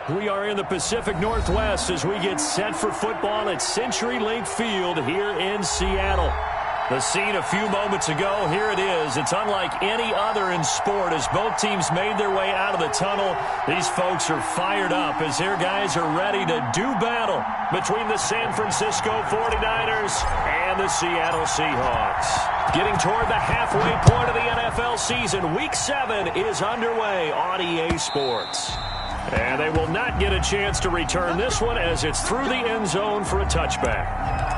We are in the Pacific Northwest as we get set for football at CenturyLink Field here in Seattle. The scene a few moments ago, here it is. It's unlike any other in sport as both teams made their way out of the tunnel. These folks are fired up as their guys are ready to do battle between the San Francisco 49ers and the Seattle Seahawks. Getting toward the halfway point of the NFL season, Week 7 is underway on EA Sports. And they will not get a chance to return this one as it's through the end zone for a touchback.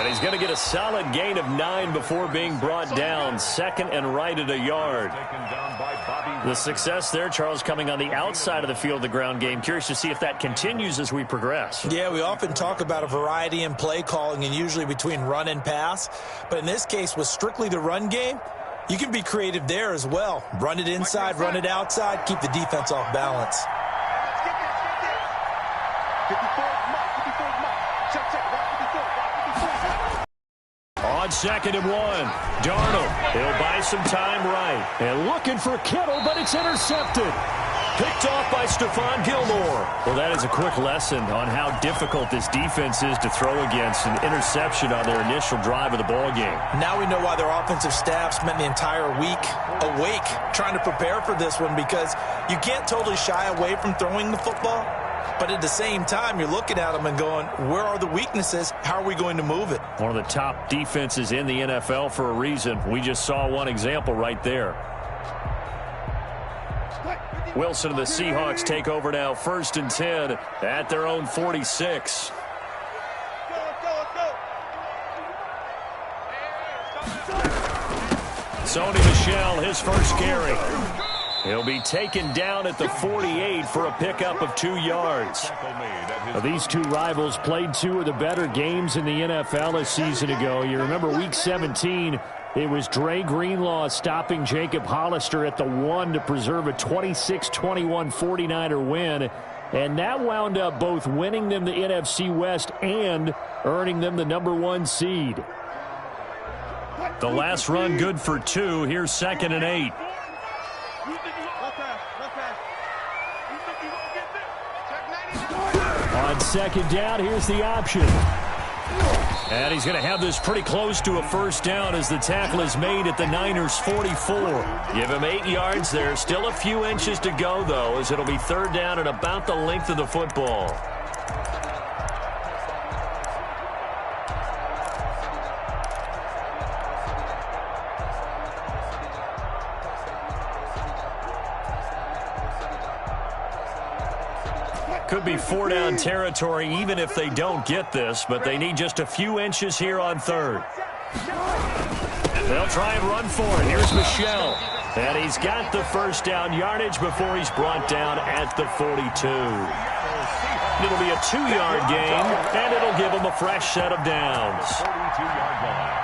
He's going to get a solid gain of 9 before being brought down. Second and right at a yard. The success there, Charles, coming on the outside of the field, the ground game. Curious to see if that continues as we progress. Yeah, we often talk about a variety in play calling and usually between run and pass. But in this case, with strictly the run game, you can be creative there as well. Run it inside, run it outside, keep the defense off balance. On second and 1, Darnold. He'll buy some time right. And looking for Kittle, but it's intercepted. Picked off by Stephon Gilmore. Well, that is a quick lesson on how difficult this defense is to throw against an interception on their initial drive of the ball game. Now we know why their offensive staff spent the entire week awake trying to prepare for this one, because you can't totally shy away from throwing the football. But at the same time, you're looking at them and going, where are the weaknesses? How are we going to move it? One of the top defenses in the NFL for a reason. We just saw one example right there. Wilson and the Seahawks take over now, 1st and 10 at their own 46. Sony Michel, his first carry. He'll be taken down at the 48 for a pickup of 2 yards. Now, these two rivals played 2 of the better games in the NFL a season ago. You remember Week 17, it was Dre Greenlaw stopping Jacob Hollister at the 1 to preserve a 26-21 49er win. And that wound up both winning them the NFC West and earning them the #1 seed. The last run good for 2. Here's 2nd and 8. On 2nd down, here's the option. And he's going to have this pretty close to a first down as the tackle is made at the Niners' 44. Give him 8 yards there. Still a few inches to go, though, as it'll be 3rd down and about the length of the football. Could be 4-down territory even if they don't get this, but they need just a few inches here on 3rd. They'll try and run for it. Here's Michel. And he's got the first down yardage before he's brought down at the 42. It'll be a 2-yard gain, and it'll give him a fresh set of downs. 42-yard line.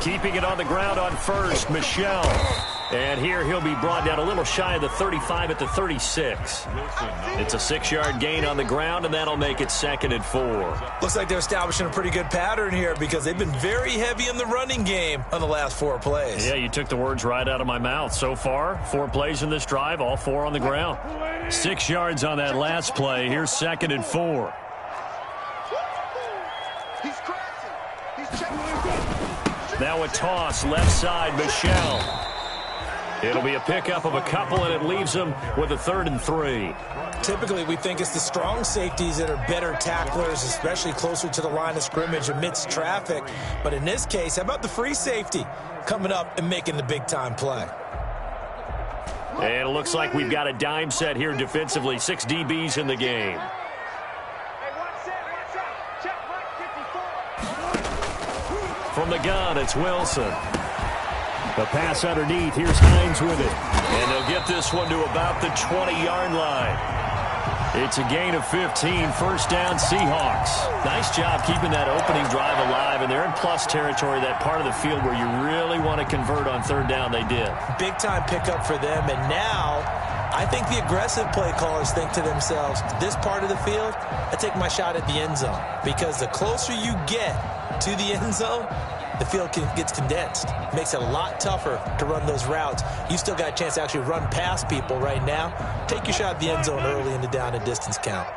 Keeping it on the ground on 1st, Michel. And here he'll be brought down a little shy of the 35 at the 36. It's a 6-yard gain on the ground, and that'll make it 2nd and 4. Looks like they're establishing a pretty good pattern here because they've been very heavy in the running game on the last 4 plays. Yeah, you took the words right out of my mouth. So far, 4 plays in this drive, all 4 on the ground. 6 yards on that last play. Here's 2nd and 4. Now a toss, left side, Michel. It'll be a pickup of a couple, and it leaves them with a 3rd and 3. Typically, we think it's the strong safeties that are better tacklers, especially closer to the line of scrimmage amidst traffic. But in this case, how about the free safety coming up and making the big-time play? And it looks like we've got a dime set here defensively. 6 DBs in the game. From the gun, it's Wilson. The pass underneath. Here's Hines with it. And they'll get this one to about the 20-yard line. It's a gain of 15, first down Seahawks. Nice job keeping that opening drive alive, and they're in plus territory, that part of the field where you really want to convert on third down. They did. Big-time pickup for them, and now I think the aggressive play callers think to themselves, this part of the field, I take my shot at the end zone, because the closer you get to the end zone, the field gets condensed. Makes it a lot tougher to run those routes. You still got a chance to actually run past people right now. Take your shot at the end zone early in the down and distance count.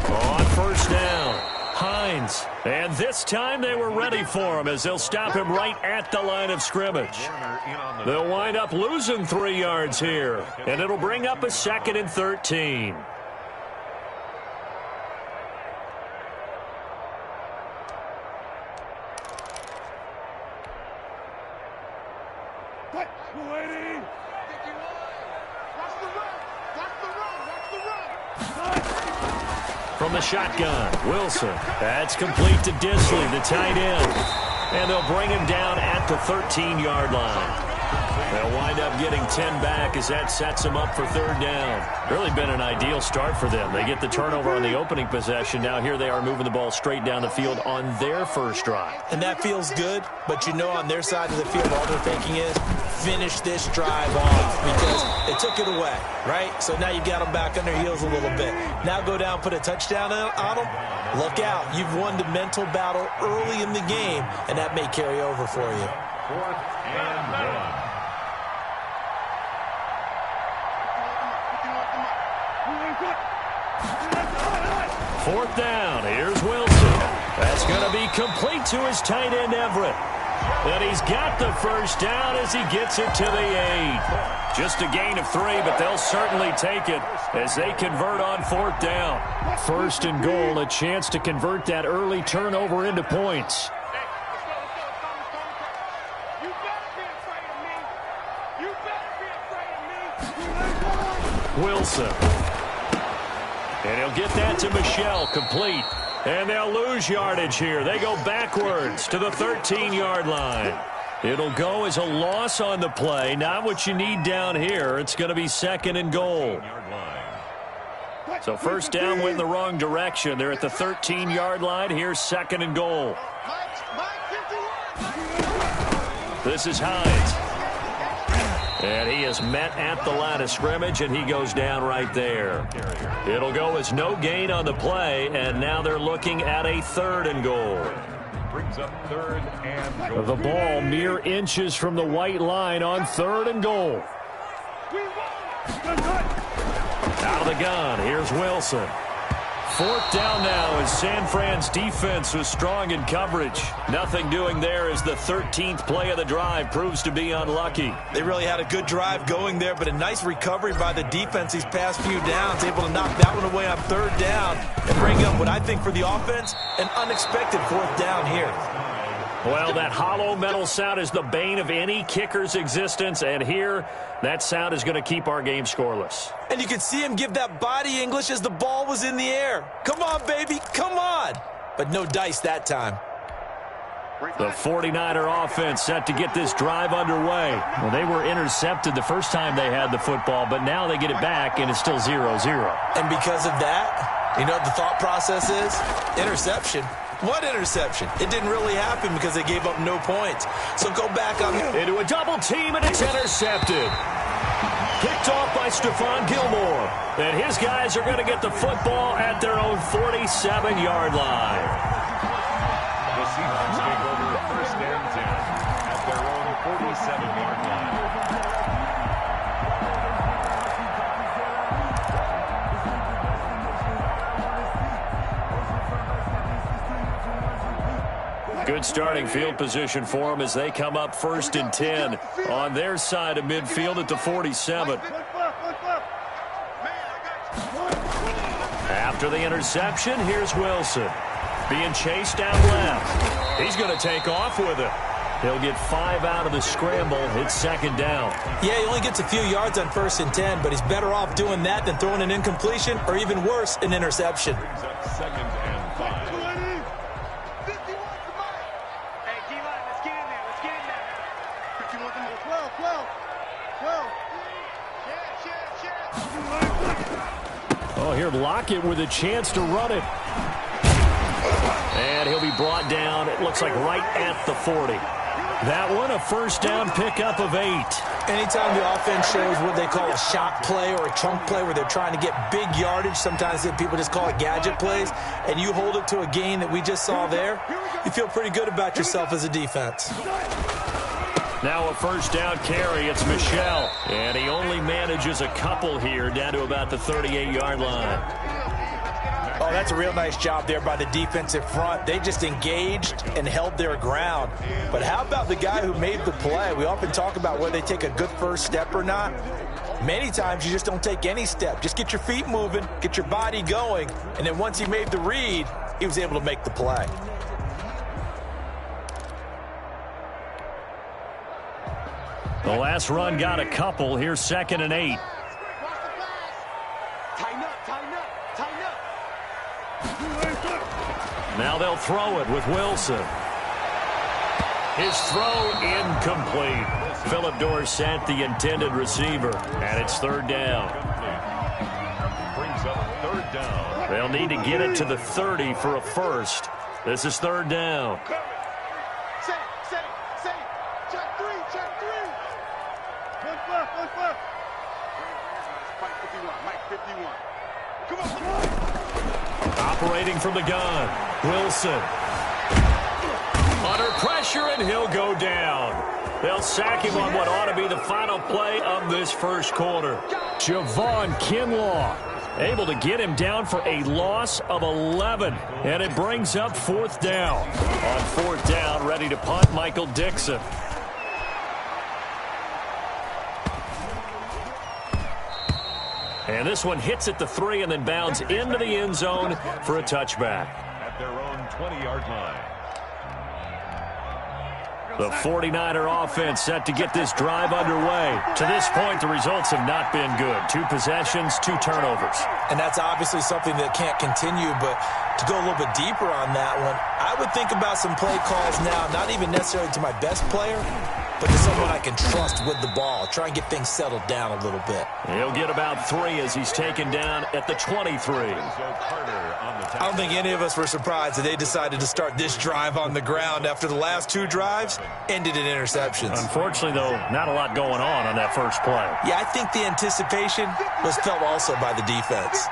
On first down, Hines. And this time they were ready for him as they'll stop him right at the line of scrimmage. They'll wind up losing 3 yards here, and it'll bring up a 2nd and 13. From the shotgun, Wilson. That's complete to Disley, the tight end. And they'll bring him down at the 13-yard line. They'll wind up getting 10 back as that sets them up for third down. Really been an ideal start for them. They get the turnover on the opening possession. Now here they are moving the ball straight down the field on their first drive. And that feels good, but you know on their side of the field all they're thinking is finish this drive off because they took it away, right? So now you got them back on their heels a little bit. Now go down, put a touchdown on them. Look out. You've won the mental battle early in the game, and that may carry over for you. 4th and 1. Fourth down. Here's Wilson. That's going to be complete to his tight end, Everett. And he's got the first down as he gets it to the 8. Just a gain of 3, but they'll certainly take it as they convert on fourth down. First and goal, a chance to convert that early turnover into points. Wilson. And he'll get that to Michelle, complete. And they'll lose yardage here. They go backwards to the 13-yard line. It'll go as a loss on the play. Not what you need down here. It's going to be 2nd and goal. So first down went in the wrong direction. They're at the 13-yard line. Here's 2nd and goal. This is Hines. And he is met at the line of scrimmage, and he goes down right there. It'll go as no gain on the play, and now they're looking at a 3rd and goal. Brings up 3rd and goal. The ball mere inches from the white line on 3rd and goal. Out of the gun, here's Wilson. 4th down now as San Fran's defense was strong in coverage. Nothing doing there as the 13th play of the drive proves to be unlucky. They really had a good drive going there, but a nice recovery by the defense these past few downs, able to knock that one away on 3rd down and bring up what I think for the offense, an unexpected 4th down here. Well, that hollow metal sound is the bane of any kicker's existence, and here, that sound is going to keep our game scoreless. And you can see him give that body English as the ball was in the air. Come on, baby, come on. But no dice that time. The 49er offense set to get this drive underway. Well, they were intercepted the first time they had the football, but now they get it back, and it's still 0-0. And because of that, you know what the thought process is? Interception. What interception? It didn't really happen because they gave up no points. So go back on into a double team, and it's intercepted. Picked off by Stephon Gilmore. And his guys are going to get the football at their own 47-yard line. The Seahawks take over 1st and 10 at their own 47-yard line. Good starting field position for them as they come up 1st and 10 on their side of midfield at the 47. After the interception, here's Wilson. Being chased down left. He's going to take off with it. He'll get 5 out of the scramble. It's second down. Yeah, he only gets a few yards on 1st and 10, but he's better off doing that than throwing an incompletion or even worse, an interception. Brings up 2nd and 5. Oh, here Lockett with a chance to run it. And he'll be brought down, it looks like right at the 40. That one, a first down pickup of 8. Anytime the offense shows what they call a shot play or a chunk play where they're trying to get big yardage, sometimes people just call it gadget plays, and you hold it to a gain that we just saw there, you feel pretty good about yourself as a defense. Now a first down carry, it's Michel. And he only manages a couple here down to about the 38-yard line. Oh, that's a real nice job there by the defensive front. They just engaged and held their ground. But how about the guy who made the play? We often talk about whether they take a good first step or not. Many times you just don't take any step. Just get your feet moving, get your body going, and then once he made the read, he was able to make the play. The last run got a couple. Here's 2nd and 8. Now they'll throw it with Wilson. His throw incomplete. Philip Dorsett, the intended receiver, and it's 3rd down. Brings up 3rd down. They'll need to get it to the 30 for a first. This is 3rd down. Operating from the gun, Wilson. Under pressure, and he'll go down. They'll sack him on what ought to be the final play of this first quarter. Javon Kinlaw able to get him down for a loss of 11. And it brings up 4th down. On 4th down, ready to punt, Michael Dixon. And this one hits at the 3 and then bounds into the end zone for a touchback. At their own 20-yard line. The 49er offense set to get this drive underway. To this point, the results have not been good. 2 possessions, 2 turnovers. And that's obviously something that can't continue, but to go a little bit deeper on that one, I would think about some play calls now, not even necessarily to my best player, but to someone I can trust with the ball. Try and get things settled down a little bit. He'll get about 3 as he's taken down at the 23. I don't think any of us were surprised that they decided to start this drive on the ground after the last 2 drives ended in interceptions. Unfortunately, though, not a lot going on that first play. Yeah, I think the anticipation was felt also by the defense.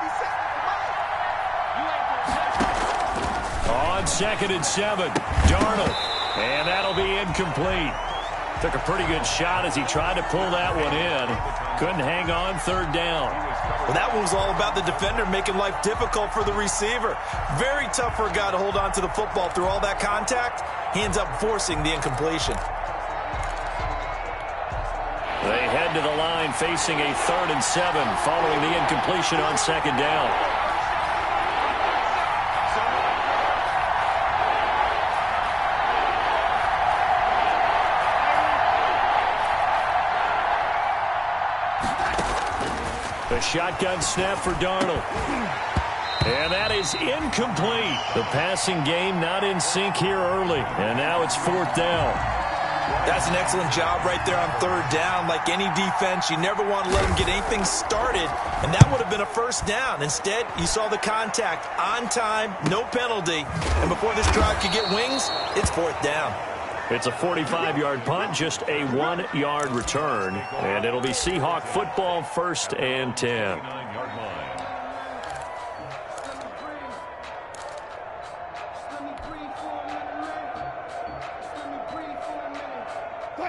On 2nd and 7, Darnold. And that'll be incomplete. Took a pretty good shot as he tried to pull that one in. Couldn't hang on, 3rd down. Well, that one was all about the defender making life difficult for the receiver. Very tough for a guy to hold on to the football through all that contact. He ends up forcing the incompletion. They head to the line facing a 3rd and 7 following the incompletion on 2nd down. The shotgun snap for Darnold. And that is incomplete. The passing game not in sync here early. And now it's 4th down. That's an excellent job right there on 3rd down. Like any defense, you never want to let them get anything started. And that would have been a first down. Instead, you saw the contact on time, no penalty. And before this drive could get wings, it's 4th down. It's a 45-yard punt, just a 1-yard return. And it'll be Seahawk football, 1st and 10.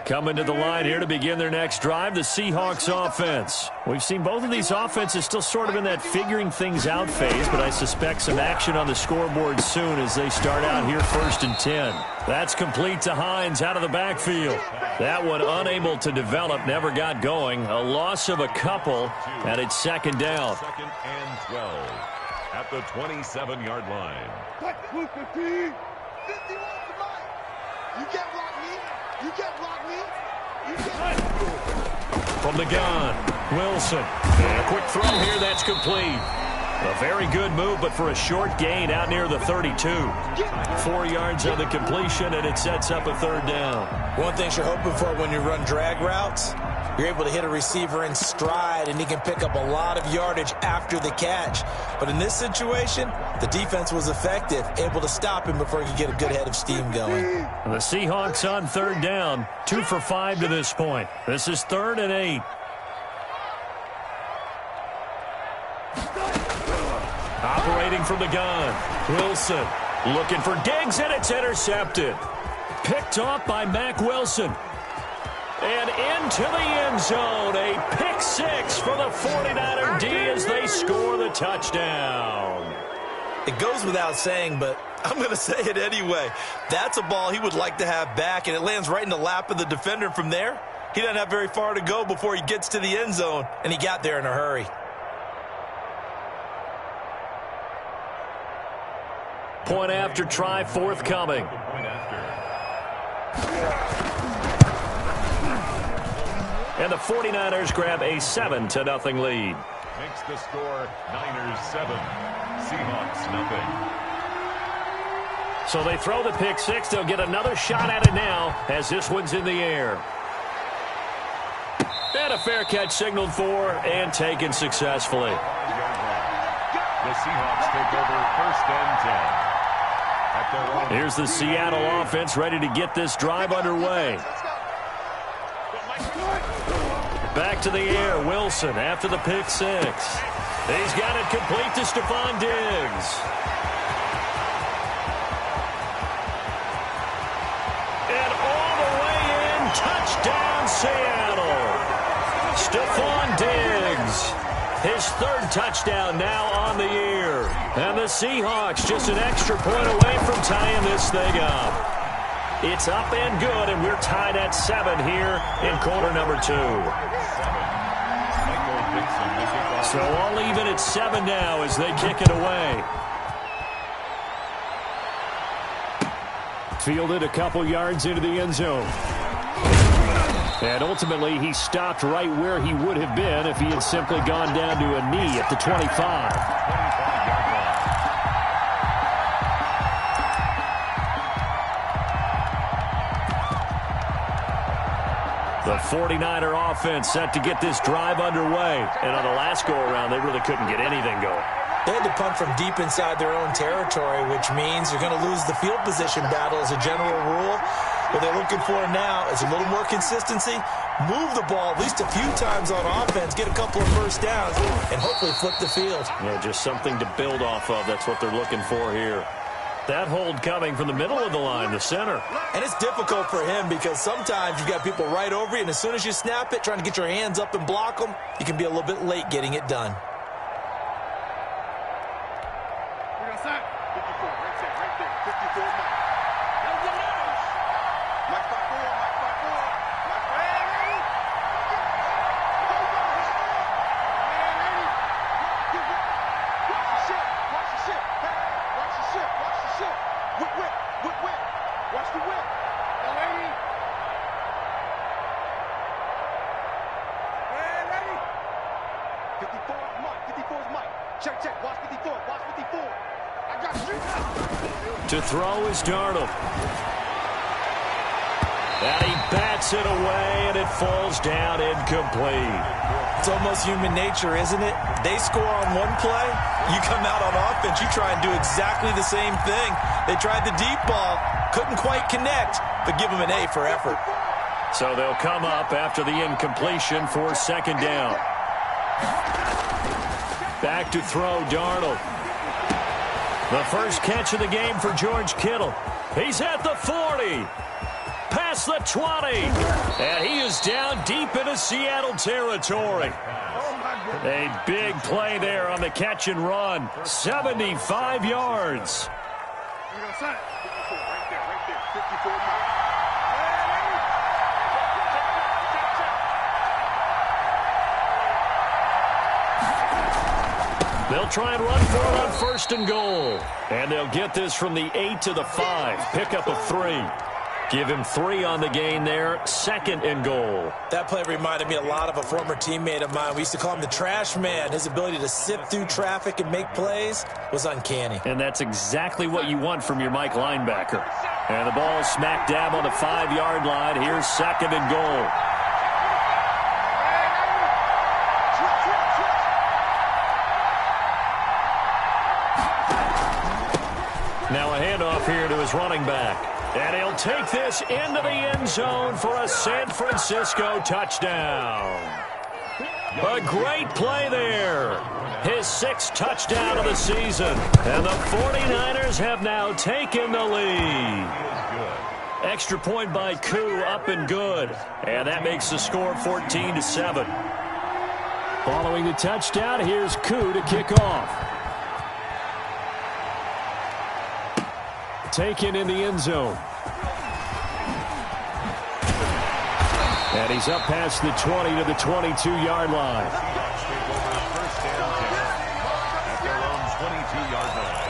Coming to the line here to begin their next drive, the Seahawks offense. We've seen both of these offenses still sort of in that figuring things out phase, but I suspect some action on the scoreboard soon as they start out here 1st and 10. That's complete to Hines out of the backfield. That one unable to develop, never got going. A loss of a couple, and it's 2nd down. 2nd and 12 at the 27-yard line. You get what I mean? From the gun, Wilson. And a quick throw here that's complete. A very good move, but for a short gain out near the 32. 4 yards on the completion, and it sets up a third down. One thing you're hoping for when you run drag routes, you're able to hit a receiver in stride, and he can pick up a lot of yardage after the catch. But in this situation, the defense was effective, able to stop him before he could get a good head of steam going. The Seahawks on third down, 2 for 5 to this point. This is 3rd and 8. Operating from the gun, Wilson looking for Diggs, and it's intercepted. Picked off by Mack Wilson. And into the end zone, a pick 6 for the 49er D as they score the touchdown. It goes without saying, but I'm going to say it anyway. That's a ball he would like to have back, and it lands right in the lap of the defender from there. He doesn't have very far to go before he gets to the end zone, and he got there in a hurry. Point after try forthcoming. And the 49ers grab a 7-0 lead. Makes the score Niners 7, Seahawks nothing. So they throw the pick 6. They'll get another shot at it now as this one's in the air. And a fair catch signaled for and taken successfully. The Seahawks take over 1st and 10. Here's the Seattle offense ready to get this drive underway. Back to the air, Wilson after the pick 6. He's got it complete to Stephon Diggs. And all the way in, touchdown Seattle. Stephon Diggs. His 3rd touchdown now on the year. And the Seahawks just an extra point away from tying this thing up. It's up and good, and we're tied at 7 here in quarter number 2. So all even at 7 now as they kick it away. Fielded a couple yards into the end zone. And ultimately, he stopped right where he would have been if he had simply gone down to a knee at the 25. The 49er offense set to get this drive underway. And on the last go-around, they really couldn't get anything going. They had to punt from deep inside their own territory, which means you're going to lose the field position battle as a general rule. What they're looking for now is a little more consistency, move the ball at least a few times on offense, get a couple of first downs, and hopefully flip the field. Yeah, just something to build off of. That's what they're looking for here. That hold coming from the middle of the line, the center. And it's difficult for him because sometimes you've got people right over you, and as soon as you snap it, trying to get your hands up and block them, you can be a little bit late getting it done. To throw is Darnold. And he bats it away, and it falls down incomplete. It's almost human nature, isn't it? They score on one play, you come out on offense, you try and do exactly the same thing. They tried the deep ball, couldn't quite connect, but give them an A for effort. So they'll come up after the incompletion for 2nd down. Back to throw, Darnold. The first catch of the game for George Kittle. He's at the 40. Past the 20. And he is down deep into Seattle territory. A big play there on the catch and run. 75 yards. They'll try and run for it on 1st and goal. And they'll get this from the 8 to the 5. Pick up a 3. Give him 3 on the gain there, 2nd and goal. That play reminded me a lot of a former teammate of mine. We used to call him the trash man. His ability to sift through traffic and make plays was uncanny. And that's exactly what you want from your Mike linebacker. And the ball smack dab on the 5-yard line. Here's 2nd and goal. Now a handoff here to his running back. And he'll take this into the end zone for a San Francisco touchdown. A great play there. His 6th touchdown of the season. And the 49ers have now taken the lead. Extra point by Koo, up and good. And that makes the score 14-7. Following the touchdown, here's Koo to kick off. Taken in the end zone. And he's up past the 20 to the 22-yard line. Seahawks take over first down 10 at their own 22-yard line.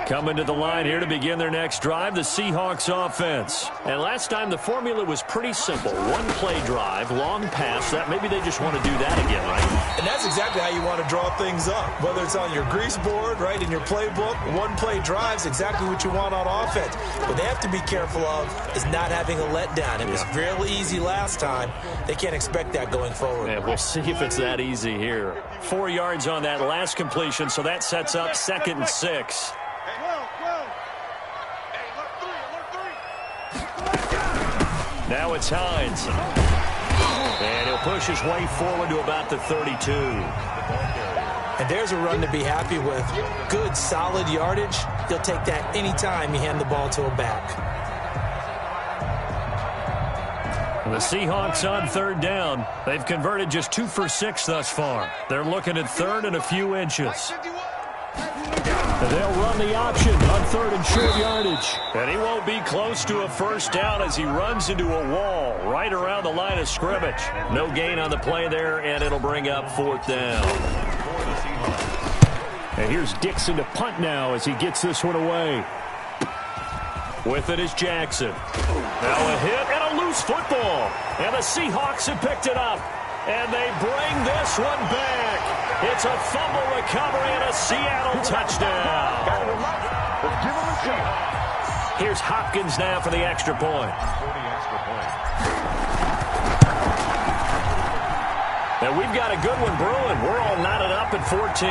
Coming to the line here to begin their next drive, the Seahawks offense. And last time the formula was pretty simple. 1-play drive, long pass. That maybe they just want to do that again, right? And that's exactly how you want to draw things up. Whether it's on your grease board, right, in your playbook, 1-play drive's exactly what you want on offense. What they have to be careful of is not having a letdown. It was real easy last time. They can't expect that going forward. Yeah, we'll see if it's that easy here. 4 yards on that last completion, so that sets up 2nd and 6. Now it's Hines. And he'll push his way forward to about the 32. And there's a run to be happy with. Good, solid yardage. He'll take that anytime you hand the ball to a back. The Seahawks on 3rd down. They've converted just 2 for 6 thus far. They're looking at 3rd and a few inches. They'll run the option on 3rd and short yardage. And he won't be close to a first down as he runs into a wall right around the line of scrimmage. No gain on the play there, and it'll bring up 4th down. And here's Dixon to punt now as he gets this one away. With it is Jackson. Now a hit and a loose football. And the Seahawks have picked it up. And they bring this one back. It's a fumble recovery and a Seattle touchdown. Here's Hopkins now for the extra point. And we've got a good one brewing. We're all knotted up at 14.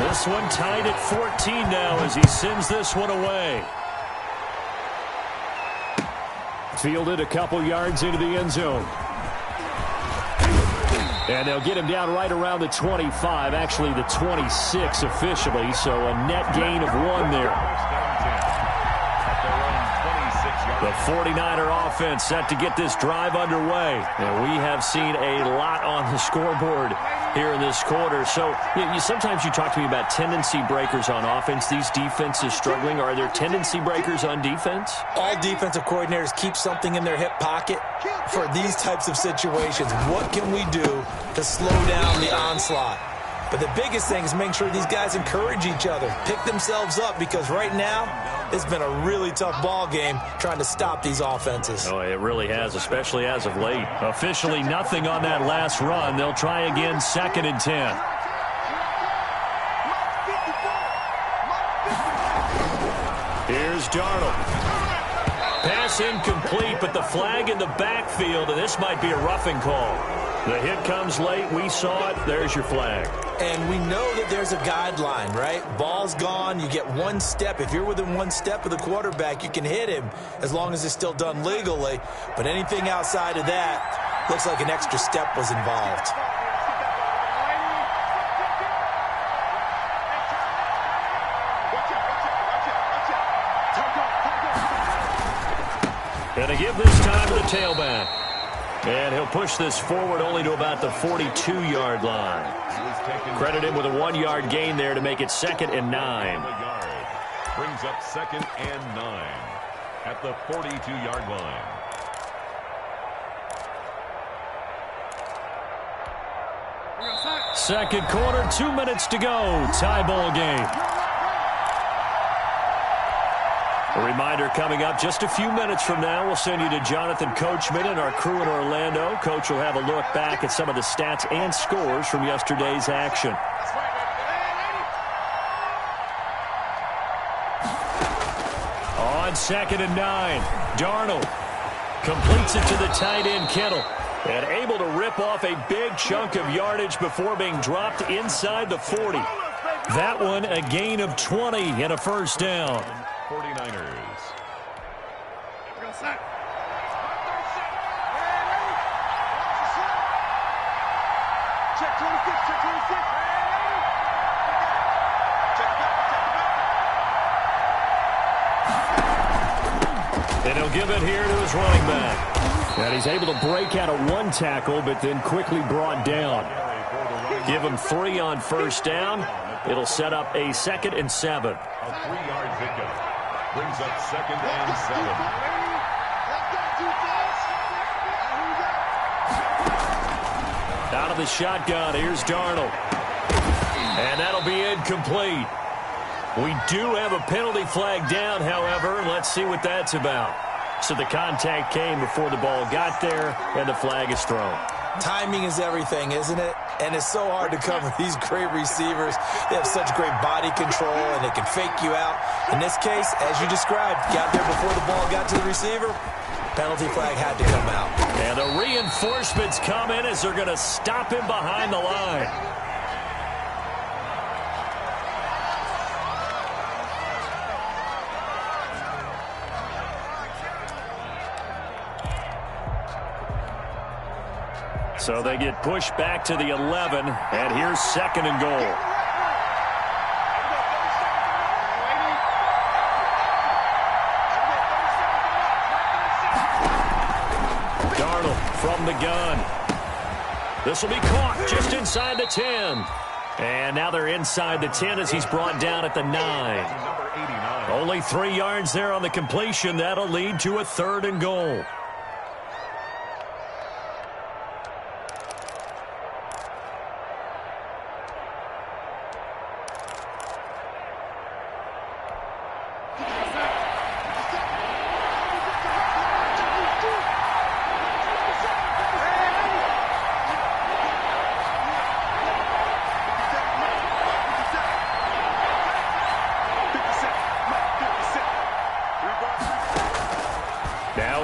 This one tied at 14 now as he sends this one away. Fielded a couple yards into the end zone. And they'll get him down right around the 25, actually the 26 officially, so a net gain of 1 there. The 49er offense set to get this drive underway. And we have seen a lot on the scoreboard here in this quarter. So sometimes you talk to me about tendency breakers on offense. These defenses struggling. Are there tendency breakers on defense? All defensive coordinators keep something in their hip pocket for these types of situations. What can we do to slow down the onslaught? But the biggest thing is make sure these guys encourage each other, pick themselves up, because right now it's been a really tough ball game trying to stop these offenses. Oh, it really has, especially as of late. Officially nothing on that last run. They'll try again, 2nd and 10. Here's Darnold. Pass incomplete, but the flag in the backfield, and this might be a roughing call. The hit comes late. We saw it. There's your flag. And we know that there's a guideline, right? Ball's gone. You get 1 step. If you're within 1 step of the quarterback, you can hit him as long as it's still done legally. But anything outside of that, looks like an extra step was involved. And to give this time to the tailback. And he'll push this forward only to about the 42-yard line. Credit him with a 1-yard gain there to make it 2nd and 9. Brings up 2nd and 9 at the 42-yard line. Second quarter, 2 minutes to go. Tie ball game. A reminder coming up just a few minutes from now. We'll send you to Jonathan Coachman and our crew in Orlando. Coach will have a look back at some of the stats and scores from yesterday's action. On 2nd and 9, Darnold completes it to the tight end, Kittle. And able to rip off a big chunk of yardage before being dropped inside the 40. That one a gain of 20 and a first down. 49ers. Check 26, check 26. And he'll give it here to his running back. And he's able to break out of one tackle, but then quickly brought down. Give him 3 on first down. It'll set up a 2nd and 7. A 3-yard pickup brings up 2nd and 7. Out of the shotgun, here's Darnold. And that'll be incomplete. We do have a penalty flag down, however, and let's see what that's about. So the contact came before the ball got there, and the flag is thrown. Timing is everything, isn't it? And it's so hard to cover these great receivers. They have such great body control, and they can fake you out. In this case, as you described, got there before the ball got to the receiver. Penalty flag had to come out. And the reinforcements come in as they're going to stop him behind the line. So they get pushed back to the 11, and here's 2nd and goal. Darnold from the gun. This will be caught just inside the 10. And now they're inside the 10 as he's brought down at the 9. Only 3 yards there on the completion. That'll lead to a 3rd and goal.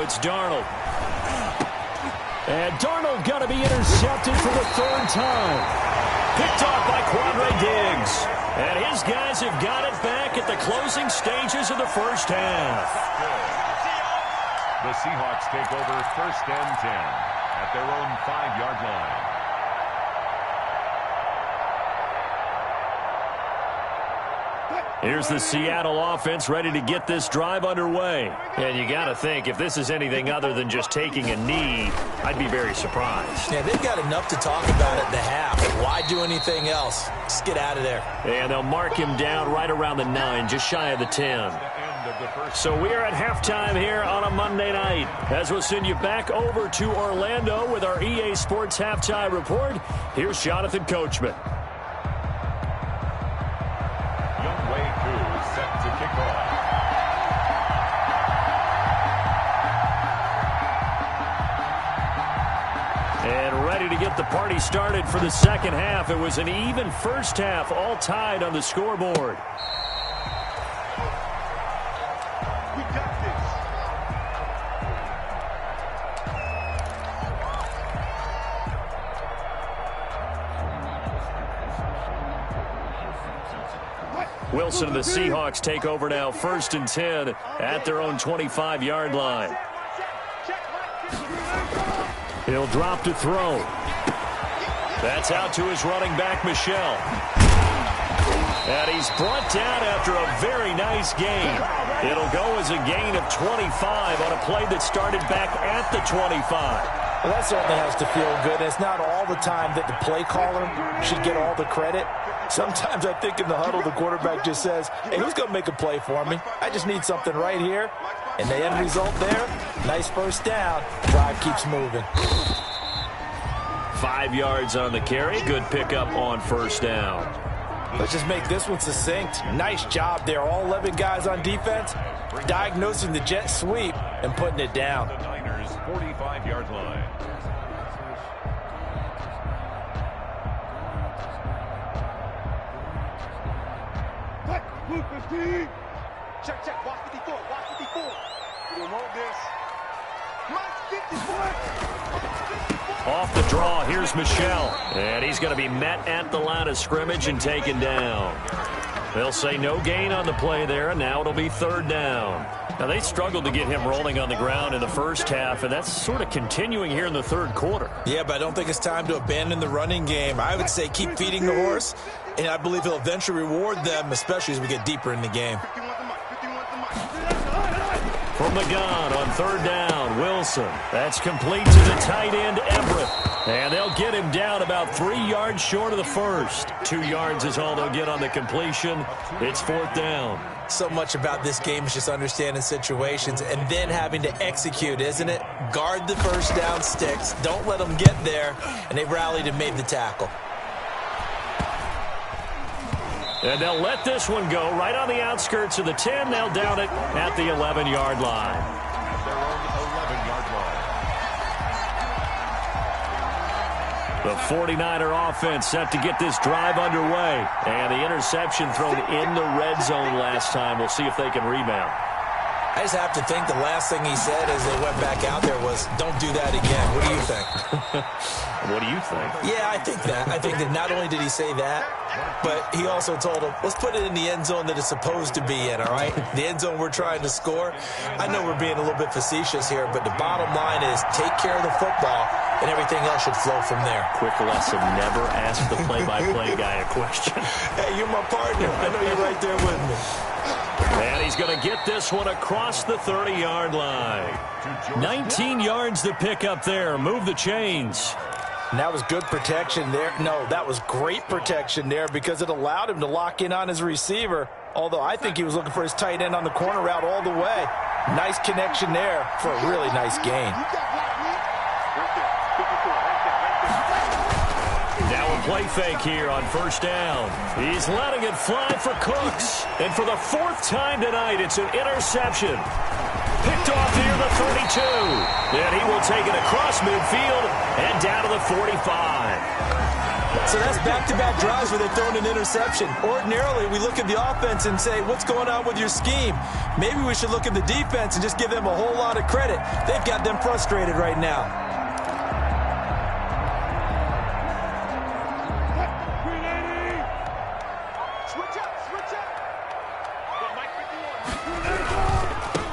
It's Darnold. And Darnold got to be intercepted for the 3rd time. Picked off by Quandre Diggs. And his guys have got it back at the closing stages of the first half. The Seahawks take over 1st and 10 at their own 5-yard line. Here's the Seattle offense ready to get this drive underway. And you got to think, if this is anything other than just taking a knee, I'd be very surprised. Yeah, they've got enough to talk about at the half. Why do anything else? Just get out of there. And they'll mark him down right around the 9, just shy of the 10. So we are at halftime here on a Monday night, as we'll send you back over to Orlando with our EA Sports Halftime Report. Here's Jonathan Coachman. And ready to get the party started for the second half. It was an even first half, all tied on the scoreboard. We got this. Wilson and the Seahawks take over now, 1st and 10 at their own 25-yard line. He'll drop to throw. That's out to his running back, Michel. And he's brought down after a very nice gain. It'll go as a gain of 25 on a play that started back at the 25. Well, that certainly has to feel good. It's not all the time that the play caller should get all the credit. Sometimes I think in the huddle, the quarterback just says, hey, who's going to make a play for me? I just need something right here. And the end result there, nice first down. Drive keeps moving. 5 yards on the carry. Good pickup on first down. Let's just make this one succinct. Nice job there. All 11 guys on defense, diagnosing the jet sweep and putting it down. The Niners' 45-yard line. Blue 15. Check, check. Watch 54. Watch 54. You don't want this. Off the draw, here's Michel. And he's going to be met at the line of scrimmage and taken down. They'll say no gain on the play there, and now it'll be third down. Now, they struggled to get him rolling on the ground in the first half, and that's sort of continuing here in the third quarter. Yeah, but I don't think it's time to abandon the running game. I would say keep feeding the horse, and I believe he'll eventually reward them, especially as we get deeper in the game. From the gun on third down, Wilson. That's complete to the tight end, Everett. And they'll get him down about 3 yards short of the first. 2 yards is all they'll get on the completion. It's fourth down. So much about this game is just understanding situations and then having to execute, isn't it? Guard the first down sticks. Don't let them get there. And they rallied and made the tackle. And they'll let this one go right on the outskirts of the 10. They'll down it at the 11-yard line. At their own 11-yard line. The 49er offense set to get this drive underway. And the interception thrown in the red zone last time. We'll see if they can rebound. I just have to think the last thing he said as they went back out there was, don't do that again. What do you think? What do you think? Yeah, I think that. I think that not only did he say that, but he also told him, let's put it in the end zone that it's supposed to be in, all right? The end zone we're trying to score. I know we're being a little bit facetious here, but the bottom line is take care of the football, and everything else should flow from there. Quick lesson, never ask the play-by-play guy a question. Hey, you're my partner. I know you're right there with me. And he's going to get this one across the 30-yard line. 19 yards to pick up there. Move the chains. And that was good protection there. No, that was great protection there because it allowed him to lock in on his receiver. Although I think he was looking for his tight end on the corner route all the way. Nice connection there for a really nice gain. Now a play fake here on first down. He's letting it fly for Cooks. And for the fourth time tonight, it's an interception. Picked off near the 32. Then he will take it across midfield and down to the 45. So that's back-to-back drives where they've thrown an interception. Ordinarily, we look at the offense and say, what's going on with your scheme? Maybe we should look at the defense and just give them a whole lot of credit. They've got them frustrated right now.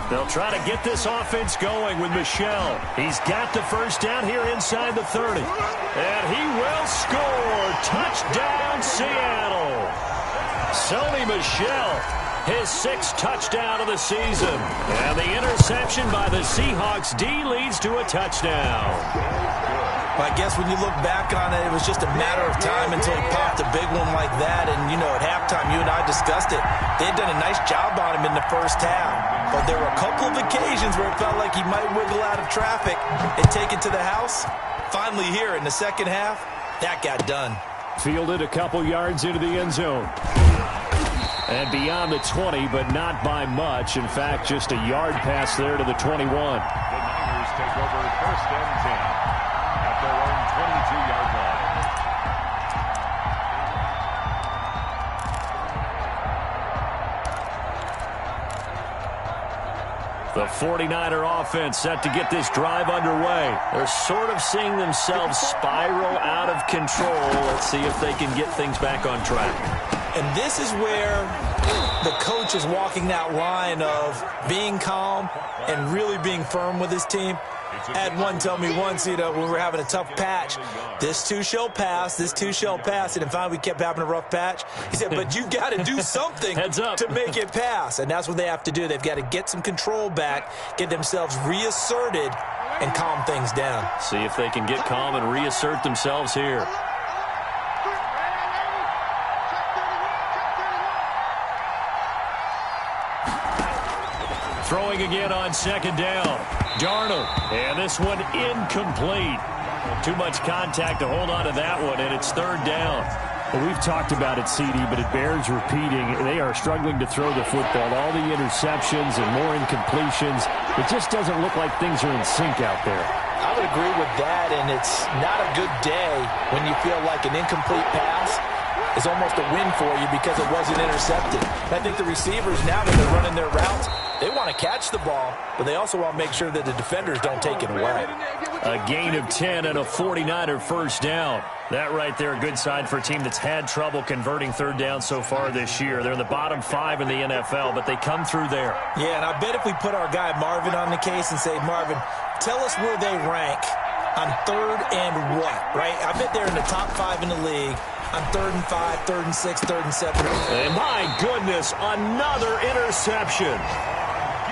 They'll try to get this offense going with Michel. He's got the first down here inside the 30. And he will score. Touchdown, Seattle. Sony Michel, his 6th touchdown of the season. And the interception by the Seahawks D leads to a touchdown. I guess when you look back on it, it was just a matter of time until he popped a big one like that. And, you know, at halftime, you and I discussed it. They had done a nice job on him in the first half. But there were a couple of occasions where it felt like he might wiggle out of traffic and take it to the house. Finally here in the second half, that got done. Fielded a couple yards into the end zone. And beyond the 20, but not by much. In fact, just a yard pass there to the 21. The Niners take over first and 10. At their own 22-yard line. The 49er offense set to get this drive underway. They're sort of seeing themselves spiral out of control. Let's see if they can get things back on track. And this is where the coach is walking that line of being calm and really being firm with his team. Had one tell me once, you know, when we were having a tough patch, this too shall pass, this too shall pass. And finally we kept having a rough patch. He said, but you got to do something to make it pass. And that's what they have to do. They've got to get some control back, get themselves reasserted, and calm things down. See if they can get calm and reassert themselves here. Throwing again on second down. Darnold, and this one incomplete. Too much contact to hold on to that one, and it's third down. Well, we've talked about it, CD, but it bears repeating. They are struggling to throw the football. All the interceptions and more incompletions. It just doesn't look like things are in sync out there. I would agree with that, and it's not a good day when you feel like an incomplete pass is almost a win for you because it wasn't intercepted. I think the receivers, now that they're running their routes, they want to catch the ball, but they also want to make sure that the defenders don't take it away. A gain of 10 and a 49er first down. That right there, a good sign for a team that's had trouble converting third down so far this year. They're in the bottom 5 in the NFL, but they come through there. Yeah, and I bet if we put our guy Marvin on the case and say, Marvin, tell us where they rank on third and what, right? I bet they're in the top 5 in the league on 3rd and 5, 3rd and 6, 3rd and 7. And my goodness, another interception.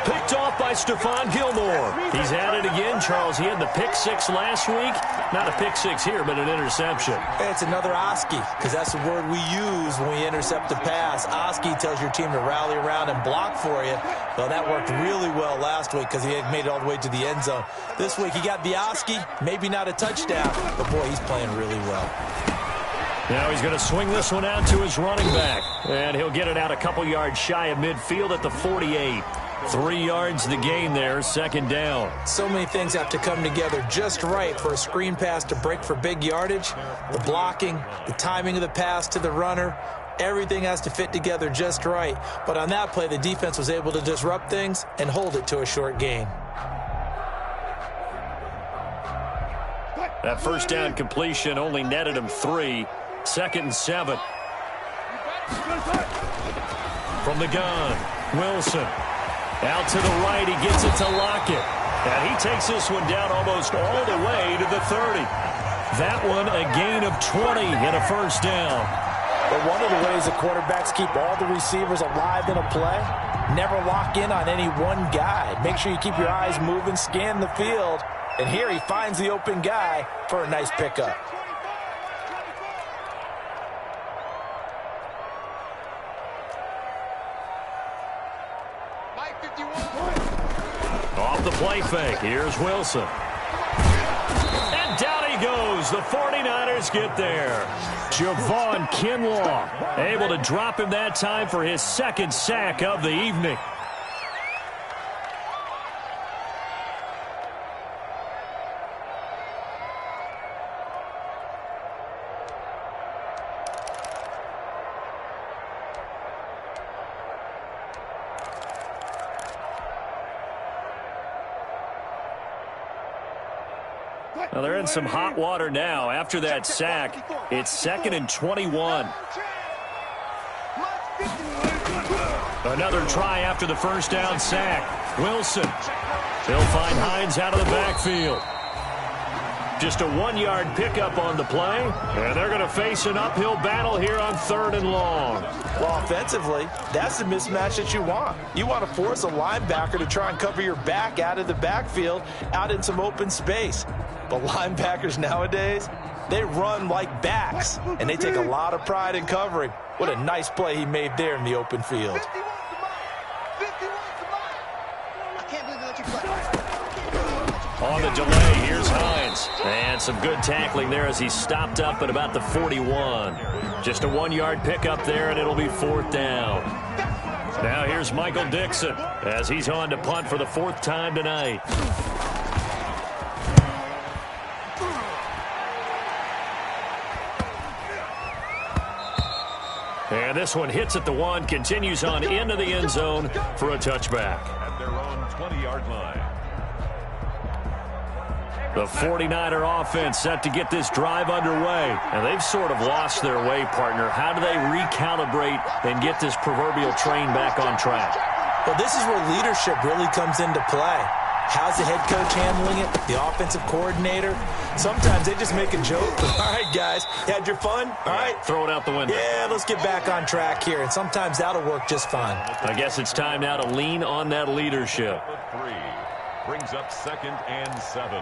Picked off by Stephon Gilmore. He's at it again, Charles. He had the pick 6 last week. Not a pick 6 here, but an interception. It's another Oski, because that's the word we use when we intercept a pass. Oski tells your team to rally around and block for you. Well, that worked really well last week because he had made it all the way to the end zone. This week he got the Oski, maybe not a touchdown, but boy, he's playing really well. Now he's going to swing this one out to his running back. And he'll get it out a couple yards shy of midfield at the 48. 3 yards the gain there, second down. So many things have to come together just right for a screen pass to break for big yardage. The blocking, the timing of the pass to the runner, everything has to fit together just right. But on that play, the defense was able to disrupt things and hold it to a short gain. That first down completion only netted him 3. 2nd and 7. From the gun, Wilson. Out to the right, he gets it to Lockett. And he takes this one down almost all the way to the 30. That one a gain of 20 and a first down. But one of the ways the quarterbacks keep all the receivers alive in a play, never lock in on any one guy. Make sure you keep your eyes moving, scan the field. And here he finds the open guy for a nice pickup. Off the play fake, here's Wilson. And down he goes. The 49ers get there. Javon Kinlaw able to drop him that time for his 2nd sack of the evening. Well, they're in some hot water now. After that sack, it's 2nd and 21. Another try after the first down sack. Wilson. He'll find Hines out of the backfield. Just a 1-yard pickup on the play, and they're going to face an uphill battle here on 3rd and long. Well, offensively, that's the mismatch that you want. You want to force a linebacker to try and cover your back out of the backfield, out in some open space. But linebackers nowadays, they run like backs, and they take a lot of pride in covering. What a nice play he made there in the open field. On the delay, here's Hines. And some good tackling there as he stopped up at about the 41. Just a 1-yard pickup there, and it'll be 4th down. Now here's Michael Dixon as he's on to punt for the 4th time tonight. And this one hits at the 1, continues on into the end zone for a touchback. At their own 20-yard line. The 49er offense set to get this drive underway. And they've sort of lost their way, partner. How do they recalibrate and get this proverbial train back on track? Well, this is where leadership really comes into play. How's the head coach handling it? The offensive coordinator? Sometimes they just make a joke. All right, guys, you had your fun? All right. Throw it out the window. Yeah, let's get back on track here. And sometimes that'll work just fine. I guess it's time now to lean on that leadership. 3 brings up 2nd and 7.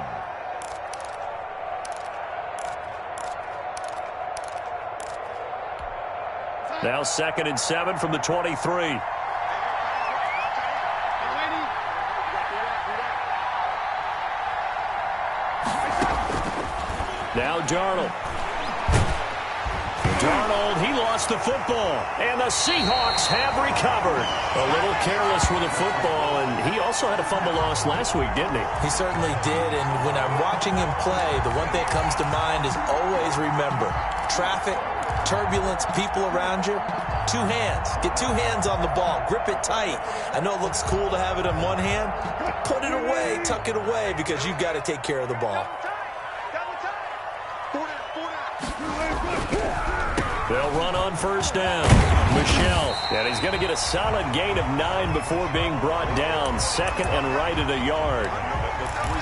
Now 2nd and 7 from the 23. Now Darnold. Darnold, he lost the football, and the Seahawks have recovered. A little careless with the football, and he also had a fumble loss last week, didn't he? He certainly did, and when I'm watching him play, the one thing that comes to mind is always remember, traffic, turbulence, people around you, two hands. Get two hands on the ball. Grip it tight. I know it looks cool to have it in one hand. Put it away, tuck it away, because you've got to take care of the ball. They'll run on first down. Michel, and he's going to get a solid gain of 9 before being brought down. Second and right at a yard.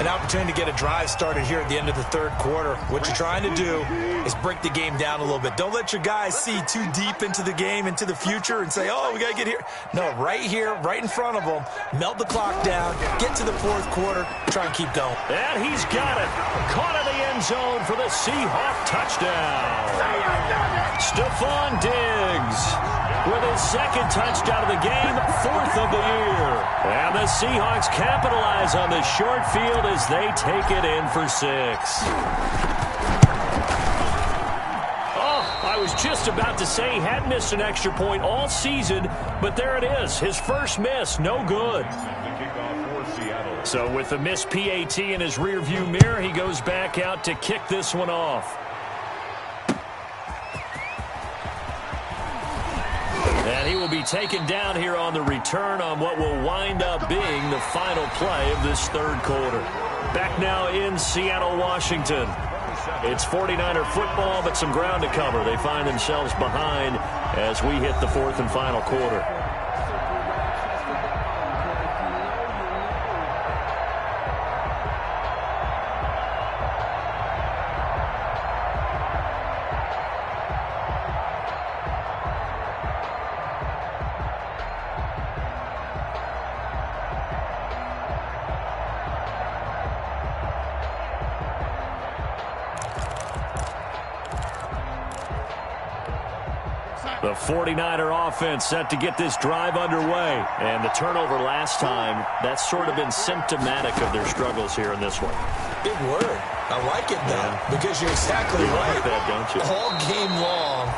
An opportunity to get a drive started here at the end of the third quarter. What you're trying to do is break the game down a little bit. Don't let your guys see too deep into the game, into the future, and say, oh, we got to get here. No, right here, right in front of them, melt the clock down, get to the fourth quarter, try and keep going. And he's got it. Caught in the end zone for the Seahawk touchdown. Stephon Diggs with his second touchdown of the game, 4th of the year. And the Seahawks capitalize on the short field as they take it in for 6. Oh, I was just about to say he had missed an extra point all season, but there it is. His first miss, no good. So with the missed PAT in his rearview mirror, he goes back out to kick this one off. And he will be taken down here on the return on what will wind up being the final play of this third quarter. Back now in Seattle, Washington. It's 49er football, but some ground to cover. They find themselves behind as we hit the fourth and final quarter. The 49er offense set to get this drive underway. And the turnover last time, that's sort of been symptomatic of their struggles here in this one. Big word. I like it, though, because you're exactly right. Like that, don't you? All game long,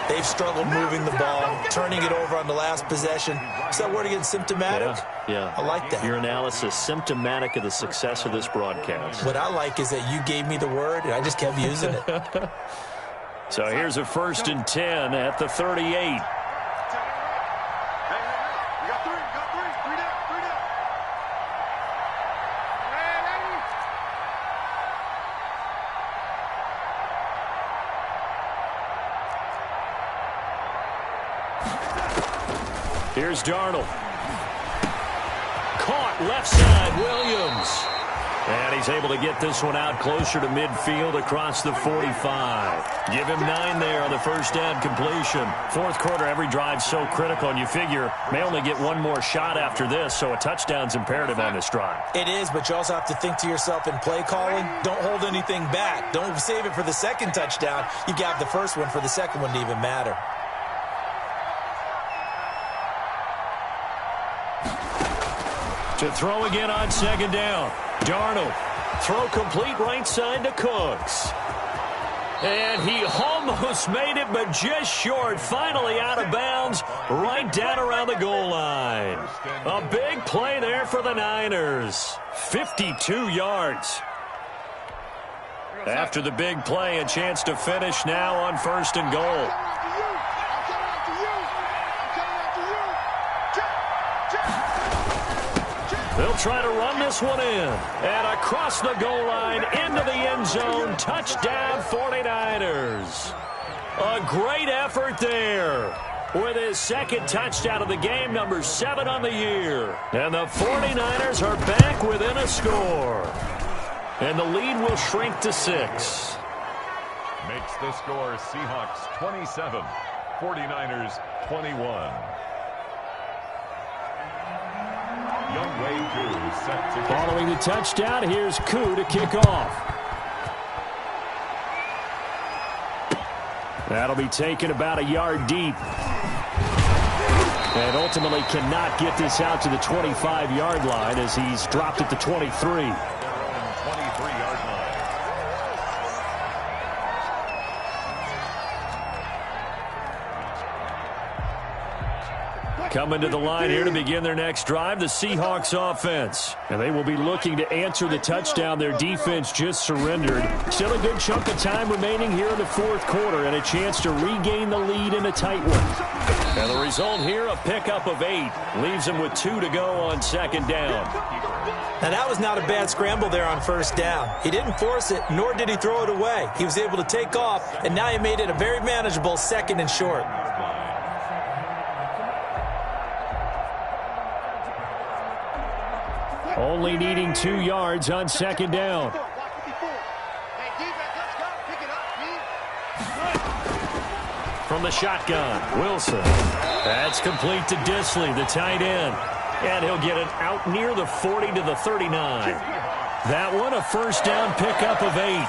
they've struggled moving the ball, turning it over on the last possession. Is that word again, symptomatic? Yeah. I like that. Your analysis, symptomatic of the success of this broadcast. What I like is that you gave me the word, and I just kept using it. So here's a 1st and 10 at the 38. Hey, you got three down. Here's Darnold. Caught left side, Williams. And he's able to get this one out closer to midfield across the 45. Give him 9 there on the first down completion. Fourth quarter, every drive so critical, and you figure may only get one more shot after this, so a touchdown's imperative on this drive. It is, but you also have to think to yourself in play calling, don't hold anything back. Don't save it for the second touchdown. You got the first one for the second one to even matter. To throw again on second down. Darnold, throw complete right side to Cooks. And he almost made it, but just short. Finally out of bounds, right down around the goal line. A big play there for the Niners. 52 yards. After the big play, a chance to finish now on 1st and goal. They'll try to run this one in. And across the goal line, into the end zone. Touchdown, 49ers. A great effort there. With his second touchdown of the game, number 7 on the year. And the 49ers are back within a score. And the lead will shrink to 6. Makes the score Seahawks 27, 49ers 21. Following the touchdown, here's Koo to kick off. That'll be taken about a yard deep. And ultimately cannot get this out to the 25-yard line as he's dropped at the 23. Coming to the line here to begin their next drive, the Seahawks offense. And they will be looking to answer the touchdown their defense just surrendered. Still a good chunk of time remaining here in the fourth quarter and a chance to regain the lead in a tight one. And the result here, a pickup of 8. Leaves them with 2 to go on second down. Now, that was not a bad scramble there on first down. He didn't force it, nor did he throw it away. He was able to take off, and now he made it a very manageable second and short. Only needing 2 yards on second down. From the shotgun, Wilson. That's complete to Disley, the tight end. And he'll get it out near the 40 to the 39. That one, a first down pickup of 8.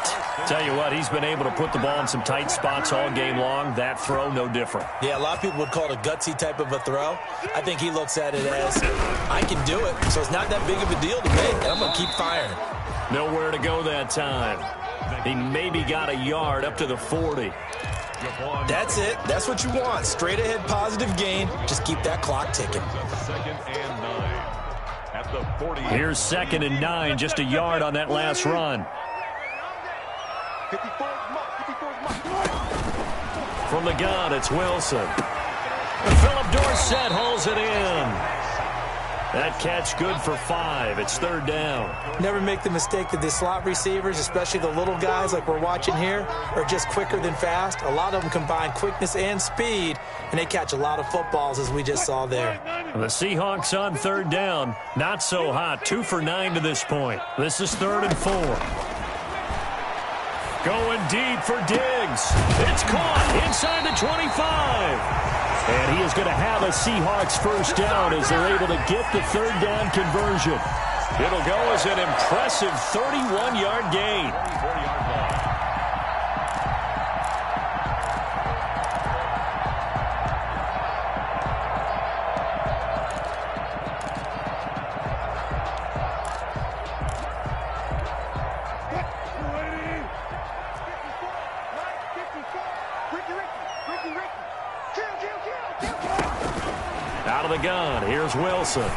Tell you what, he's been able to put the ball in some tight spots all game long. That throw, no different. Yeah, a lot of people would call it a gutsy type of a throw. I think he looks at it as, I can do it, so it's not that big of a deal to me, and I'm going to keep firing. Nowhere to go that time. He maybe got a yard up to the 40. That's it. That's what you want. Straight ahead positive gain. Just keep that clock ticking. Second and 9 at the 40. Here's second and 9, just a yard on that last run. From the gun, it's Wilson. And Philip Dorsett holds it in. That catch good for 5. It's third down. Never make the mistake that the slot receivers, especially the little guys like we're watching here, are just quicker than fast. A lot of them combine quickness and speed, and they catch a lot of footballs, as we just saw there. The Seahawks on third down. Not so hot. 2 for 9 to this point. This is 3rd and 4. Going deep for Diggs. It's caught inside the 25. And he is going to have a Seahawks first down as they're able to get the third down conversion. It'll go as an impressive 31-yard gain. Out of the gun, here's Wilson.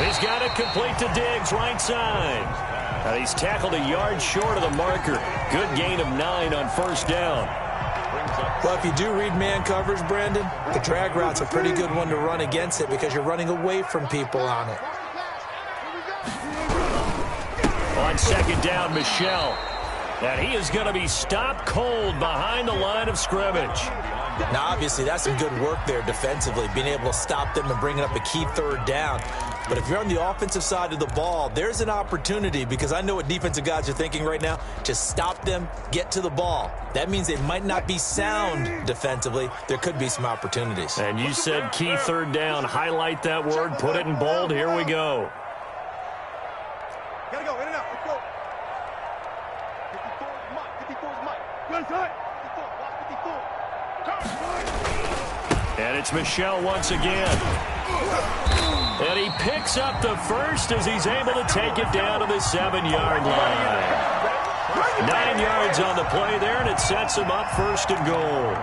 He's got it complete to Diggs, right side. And he's tackled a yard short of the marker. Good gain of 9 on first down. Well, if you do read man coverage, Brandon, the drag route's a pretty good one to run against it because you're running away from people on it. On second down, Michel. And he is going to be stopped cold behind the line of scrimmage. Now, obviously, that's some good work there defensively, being able to stop them and bringing up a key third down. But if you're on the offensive side of the ball, there's an opportunity because I know what defensive guys are thinking right now. Just stop them, get to the ball. That means they might not be sound defensively. There could be some opportunities. And you said key third down. Highlight that word. Put it in bold. Here we go. Gotta go, in and out, let's go. 54 is Mike, 54 is Mike. Good side. 54, watch 54. And it's Michel once again. And he picks up the first as he's able to take it down to the 7-yard line. 9 yards on the play there, and it sets him up first and goal.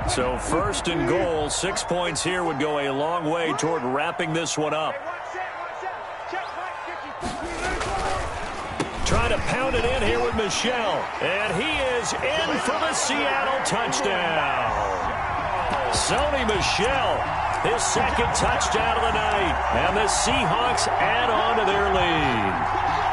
So first and goal, 6 points here would go a long way toward wrapping this one up. Trying to pound it in here with Michel. And he is in for the Seattle touchdown. Sony Michel, his second touchdown of the night. And the Seahawks add on to their lead.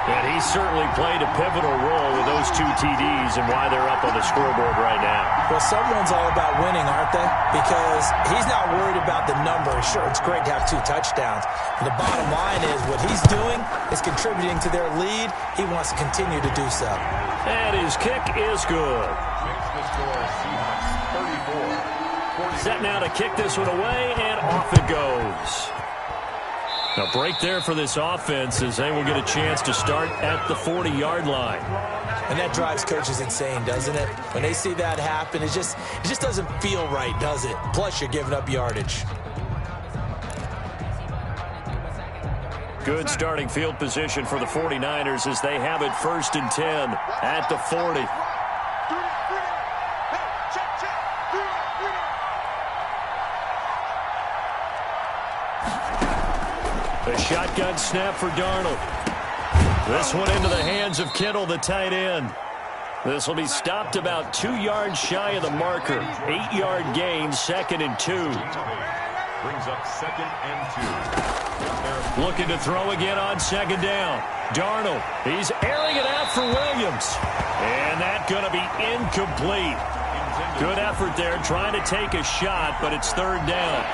And he certainly played a pivotal role with those 2 TDs and why they're up on the scoreboard right now. Well, someone's all about winning, aren't they? Because he's not worried about the number. Sure, it's great to have 2 touchdowns. But the bottom line is what he's doing is contributing to their lead. He wants to continue to do so. And his kick is good. Makes the score Seahawks 34. Set now to kick this one away, and off it goes. A break there for this offense as they will get a chance to start at the 40-yard line. And that drives coaches insane, doesn't it? When they see that happen, it just doesn't feel right, does it? Plus, you're giving up yardage. Good starting field position for the 49ers as they have it 1st and 10 at the 40. The shotgun snap for Darnold. This one into the hands of Kittle, the tight end. This will be stopped about 2 yards shy of the marker. 8-yard gain, 2nd and 2. Brings up 2nd and 2. Looking to throw again on 2nd down. Darnold, he's airing it out for Williams. And that's going to be incomplete. Good effort there, trying to take a shot, but it's 3rd down.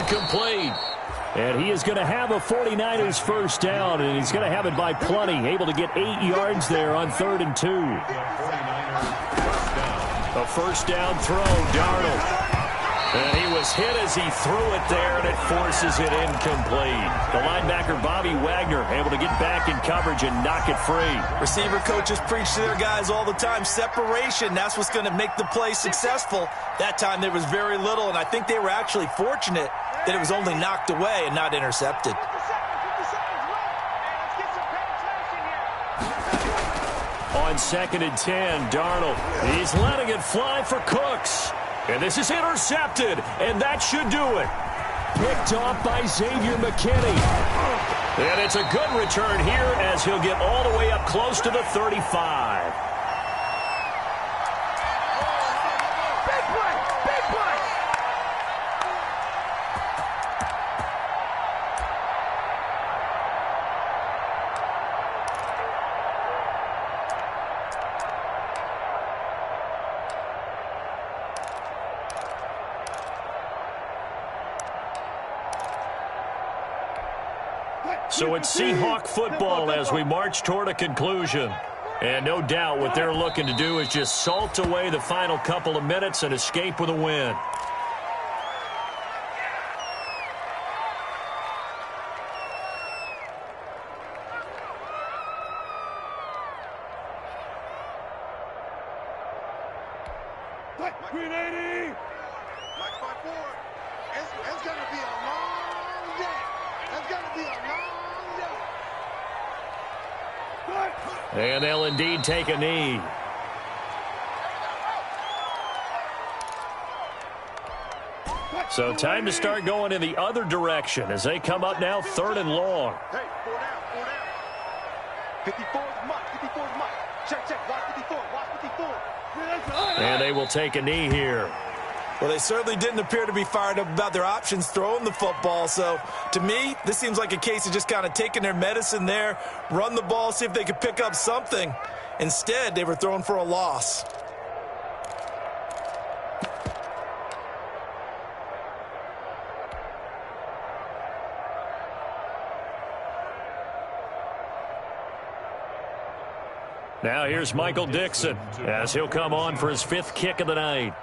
Complete. And he is going to have a 49ers 1st down, and he's going to have it by plenty. Able to get 8 yards there on 3rd and 2. A 1st down throw, Darnold. And he was hit as he threw it there, and it forces it incomplete. The linebacker, Bobby Wagner, able to get back in coverage and knock it free. Receiver coaches preach to their guys all the time. Separation, that's what's going to make the play successful. That time there was very little, and I think they were actually fortunate that it was only knocked away and not intercepted. On 2nd and 10, Darnold. He's letting it fly for Cooks. And this is intercepted, and that should do it. Picked off by Xavier McKinney. And it's a good return here as he'll get all the way up close to the 35. So it's Seahawk football as we march toward a conclusion. And no doubt what they're looking to do is just salt away the final couple of minutes and escape with a win. Green 80! Like 5-4. It's going to be a long day. It's going to be a long day. And they'll indeed take a knee. So time to start going in the other direction as they come up now 3rd and long. Hey, 4 down. 54's Mike. 54's Mike. Check. Watch 54. Watch 54. And they will take a knee here. Well, they certainly didn't appear to be fired up about their options throwing the football. So, to me, this seems like a case of just kind of taking their medicine there, run the ball, see if they could pick up something. Instead, they were throwing for a loss. Now here's Michael Dixon as he'll come on for his 5th kick of the night.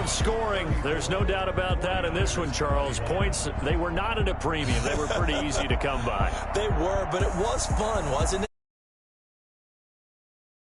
Scoring, there's no doubt about that in this one, Charles. Points, they were not at a premium. They were pretty easy to come by. They were, but it was fun, wasn't it?